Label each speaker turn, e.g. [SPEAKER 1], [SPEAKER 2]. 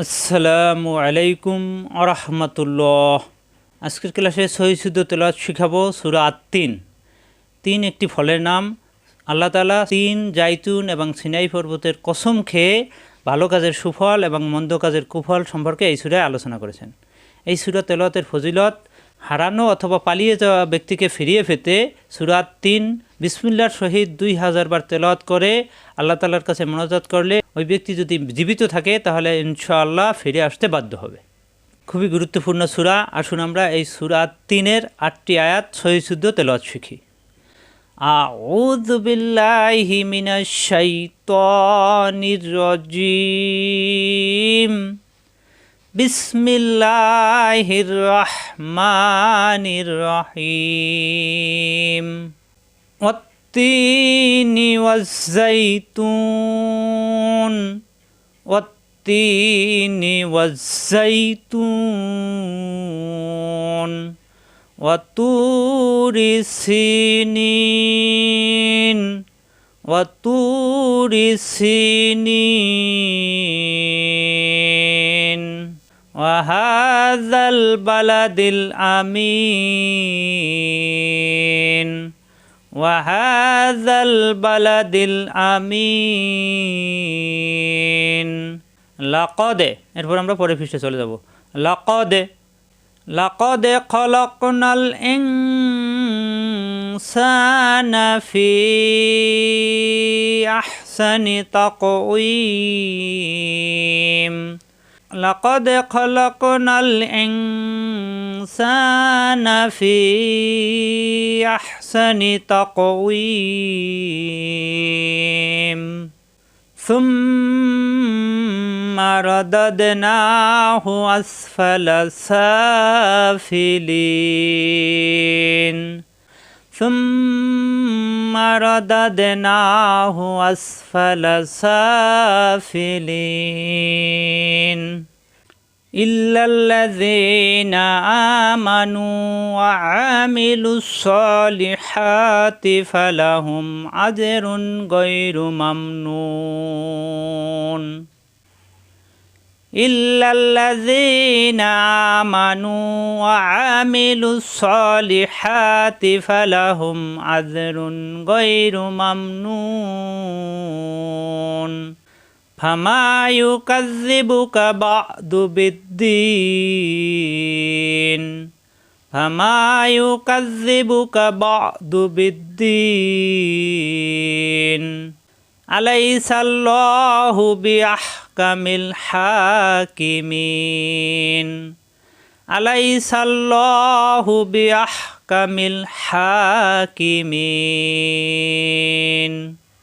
[SPEAKER 1] আসসালামু আলাইকুম আরহামতুল্লাহ। আজকের ক্লাসে সহি শুদ্ধ তেলাওয়াত শিখাবো সূরা আত-তিন। তিন একটি ফলের নাম। আল্লাহ তাআলা তিন, জাইতুন এবং সিনাই পর্বতের কসম খেয়ে ভালো কাজের সুফল এবং মন্দ কাজের কুফল সম্পর্কে এই সূরায় আলোচনা করেছেন। এই সূরা তেলাওয়াতের ফজিলত: হারানো অথবা পালিয়ে যাওয়া ব্যক্তিকে ফিরিয়ে পেতে সূরা আত-তিন বিসমিল্লাহর সহিত 2000 বার তেলাওয়াত করে আল্লাহ তাআলার কাছে মোনাজাত করলে ওই ব্যক্তি যদি জীবিত থাকে তাহলে ইনশাআল্লাহ ফিরে আসতে বাধ্য হবে। খুবই গুরুত্বপূর্ণ সূরা। আসুন আমরা এই সূরা আত-তিনের 8টি আয়াত সহি শুদ্ধ তেলাওয়াত শিখি। আউযু বিল্লাহি মিনাশ শাইতানির রাজিম। বিসমিল্লাহির রহমানির রহিম। ওয়াত-তিনি ওয়াজ-যাইতুন ওয়াত-তিনি ওয়াজ-যাইতুন ওয়াতুরি সিনিন ওয়াতুরি সিনিন ওয়াহাযাল বালাদিল আমিন ওয়াহাযাল বালাদিল আমিন। লাকাদে, এরপর আমরা পরের পৃষ্ঠে চলে যাব। লাকাদে খলাকনাল ইনসানা ফি আহসানি তাকওয়িম। লাকাদ খলাকনাল ইনসানা ফি আহসানি তাকওয়িম সুম্মা রাদাদনাহু আসফালা সাফিলিন সুম্মা রাদাদনাহু আসফালা সাফিলিন ইল্লাল্লাযীনা আমানু ওয়া আমিলুস সলিহাতি ফালাহুম আজরুন গায়রু মামনুন। ইল্লাল্লাযীনা আমানু ওয়া আমিলুস সলিহাতি ফালাহুম আজরুন গায়রু মামনুন। ফামা ইউকাযযিবুকা বা'দু বিদ্দীন ফামা ইউকাযযিবুকা বা'দু বিদ্দীন আলাইসাল্লাহু বিআহকামিল হাকিমিন আলাইসাল্লাহু বিআহকামিল হাকিমিন।